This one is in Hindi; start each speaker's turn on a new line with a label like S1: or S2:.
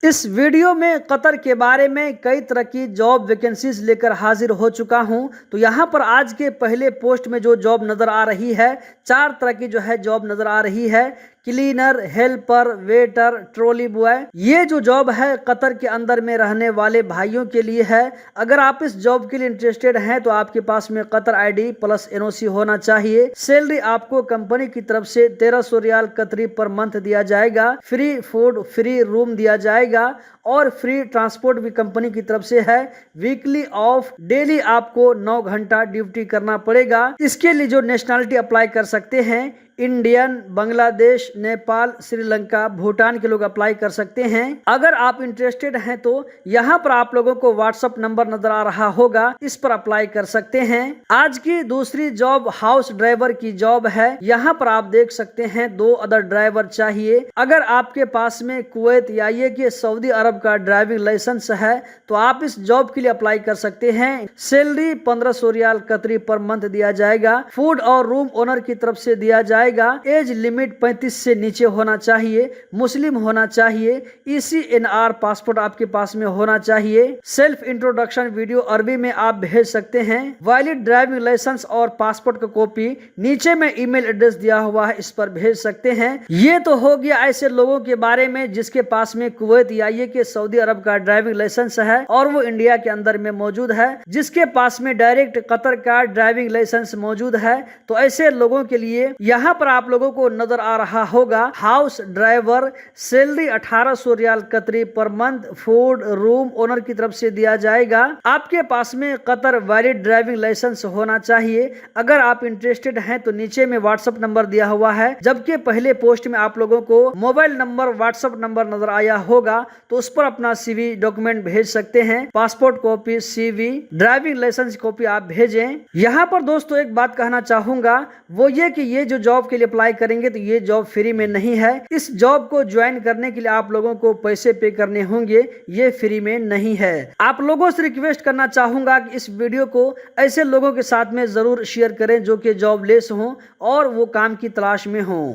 S1: इस वीडियो में कतर के बारे में कई तरह की जॉब वैकेंसीज लेकर हाजिर हो चुका हूं। तो यहां पर आज के पहले पोस्ट में जो जॉब नज़र आ रही है, 4 तरह की जो है जॉब नज़र आ रही है। Cleaner, helper, waiter, trolley boy. ये जो जॉब है कतर के अंदर में रहने वाले भाइयों के लिए है। अगर आप इस जॉब के लिए इंटरेस्टेड हैं तो आपके पास में कतर आईडी प्लस एनओसी होना चाहिए। सैलरी आपको कंपनी की तरफ से 1300 रियाल कतरी पर मंथ दिया जाएगा। फ्री फूड, फ्री रूम दिया जाएगा और फ्री ट्रांसपोर्ट भी कंपनी की तरफ से है। वीकली ऑफ, डेली आपको 9 घंटा ड्यूटी करना पड़ेगा। इसके लिए जो नेशनलिटी अप्लाई कर सकते हैं, इंडियन, बांग्लादेश, नेपाल, श्रीलंका, भूटान के लोग अप्लाई कर सकते हैं। अगर आप इंटरेस्टेड हैं तो यहाँ पर आप लोगों को व्हाट्सएप नंबर नजर आ रहा होगा, इस पर अप्लाई कर सकते हैं। आज की दूसरी जॉब हाउस ड्राइवर की जॉब है। यहाँ पर आप देख सकते हैं 2 अदर ड्राइवर चाहिए। अगर आपके पास में कुवैत या ये कि सऊदी अरब का ड्राइविंग लाइसेंस है तो आप इस जॉब के लिए अप्लाई कर सकते हैं। सैलरी 1500 रियाल कतरी पर मंथ दिया जाएगा। फूड और रूम ओनर की तरफ से दिया जाएगा। एज लिमिट 35 से नीचे होना चाहिए, मुस्लिम होना चाहिए, ECNR पासपोर्ट आपके पास में होना चाहिए। सेल्फ इंट्रोडक्शन वीडियो अरबी में आप भेज सकते हैं। वैलिड ड्राइविंग लाइसेंस और पासपोर्ट का कॉपी नीचे में ईमेल एड्रेस दिया हुआ है, इस पर भेज सकते हैं। ये तो हो गया ऐसे लोगों के बारे में जिसके पास में कुवैत या ये के सऊदी अरब का ड्राइविंग लाइसेंस है और वो इंडिया के अंदर में मौजूद है। जिसके पास में डायरेक्ट कतर का ड्राइविंग लाइसेंस मौजूद है, तो ऐसे लोगों के लिए यहाँ पर आप लोगों को नजर आ रहा होगा हाउस ड्राइवर। सैलरी 1800 रियाल कतरी per month, food room owner की तरफ से दिया जाएगा। आपके पास में कतर वैलिड ड्राइविंग लाइसेंस होना चाहिए। अगर आप इंटरेस्टेड हैं तो नीचे में व्हाट्सएप नंबर दिया हुआ है, जबकि पहले पोस्ट में आप लोगों को मोबाइल नंबर, व्हाट्सएप नंबर नजर आया होगा, तो उस पर अपना CV डॉक्यूमेंट भेज सकते हैं। Passport copy, CV, driving licence copy आप भेजें। यहाँ पर दोस्तों एक बात कहना चाहूंगा, वो ये कि ये जो जॉब के लिए अप्लाई करेंगे तो ये जॉब फ्री में नहीं है। इस जॉब को ज्वाइन करने के लिए आप लोगों को पैसे पे करने होंगे, ये फ्री में नहीं है। आप लोगों से रिक्वेस्ट करना चाहूंगा कि इस वीडियो को ऐसे लोगों के साथ में जरूर शेयर करें जो कि जॉबलेस हों और वो काम की तलाश में हों।